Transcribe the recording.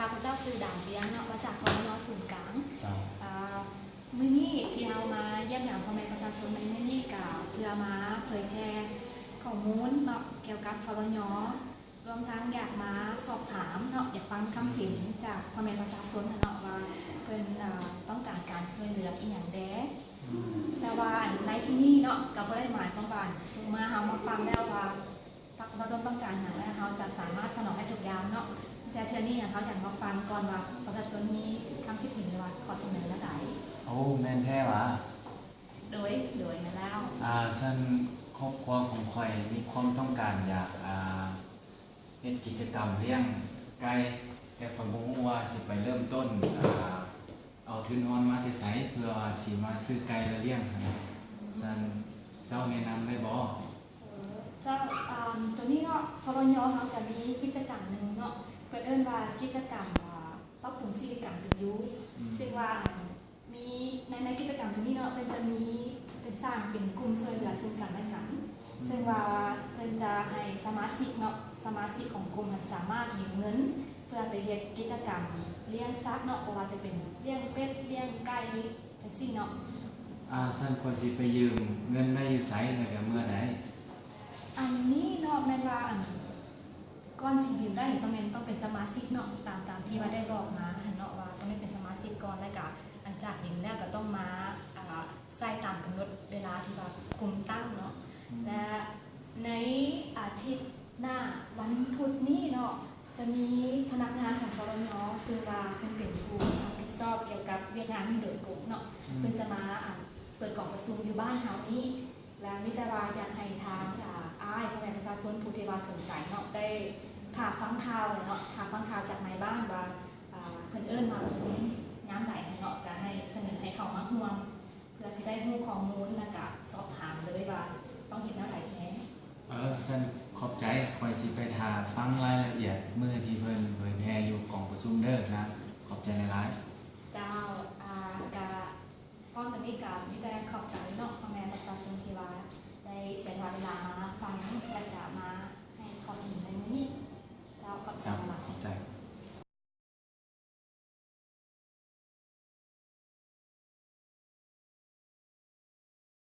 าพเจ้าสื่อด่านเลี้ยงเนาะมาจากคณศูนย์กลางมื้อนี้ที่เรามาเยี่ยมยามพ่อแม่ประชาชนในมื้อนี้ก็เพื่อมาเผยแพร่ข้อมูลเนาะเกี่ยวกับทรยรวมทั้งอยากมาสอบถามเนาะอยากฟังคำเห็นจากพ่อแม่ประชาชนเนาะว่าเพิ่นต้องการการช่วยเหลืออีหยังแด้แต่ว่าในที่นี้เนาะก็บ่ได้หมายความว่ามาเฮามาฟังแล้วว่าประชาชนต้องการหยังแล้วเฮาจะสามารถสนองได้ทุกอย่างเนาะแต่เทื่อนี้เขาอยากมาฟังก่อนว่าประชาชนมีคำคิดเห็นหรือว่าขอเสนอและใดโอ้แม่นแท้หวะโดยมาแล้วฉันครอบครัวของข่อยมีความต้องการอยากเฮ็ดกิจกรรมเลี้ยงไก่แต่ข่อยบ่ฮู้ว่าสิไปเริ่มต้นเอาทุนฮอนมาที่ไสเพื่อสิมาซื้อไก่แล้วเลี้ยงฉันเจ้าแนะนำได้บ่เจ้าตัวนี้เนาะทรยเขาก็มีกิจกรรมนึงเนาะเพิ่นเอิ้นว่ากิจกรรมปรับปรุงศิลปกรรมประยุกต์ซึ่งว่ามีในกิจกรรมตัวนี้เนาะเพิ่นจะมีเป็นสร้างเป็นกลุ่มช่วยเหลือซึ่งกันและกันซึ่งว่าเพิ่นจะให้สมาชิกเนาะสมาชิกของกลุ่มสามารถยืมเงินเพื่อไปเฮ็ดกิจกรรมเลี้ยงสัตว์เนาะบ่ว่าจะเป็นเลี้ยงเป็ดเลี้ยงไก่จังซี่เนาะฉันควรสิไปยืมเงินได้อยู่ไสแล้วก็เมื่อใดอันนี้เนาะแม่นว่าก่อนสิยืมได้ต้องเป็นสมาชิกเนาะตามที่ว่าได้บอกมาเนาะว่าต้องเป็นสมาชิกก่อนแล้วก็หลังจากยืมแล้วก็ต้องมาใส่ตามกำหนดเวลาที่ว่าคุมตั้งเนาะและในอาทิตย์หน้าวันพุธนี้เนาะจะมีพนักงานของทรยซึ่งว่าเป็นผู้รับผิดชอบเกี่ยวกับเวียกงานโดยกลุ่มเนาะเพิ่นจะมาเปิดกล่องประชุมอยู่บ้านเฮานี้และมิตรว่าอยากให้ทางอ้ายพ่อแม่ประชาชนผู้ที่ว่าสนใจเนาะได้ถามฟังข่าวเนาะถามฟังข่าวจากในบ้านว่าเพิ่นเอิ้นมาประชุมยามใดเนาะก็ให้เสนอให้เขามาร่วมเพื่อสิได้รู้ข้อมูลแล้วก็สอบถามเลยว่าต้องเฮ็ดแนวใดแท้ฉันขอบใจข่อยสิไปหาฟังรายละเอียดมื้อที่เพิ่นเผยแพร่อยู่กล่องประชุมเด้อนะขอบใจหลายๆเจ้ากะพร้อมกันนี้ก็มีแต่ขอบใจเนาะพ่อแม่ประชาชนที่ว่าได้เสียเวลามาฟังรายก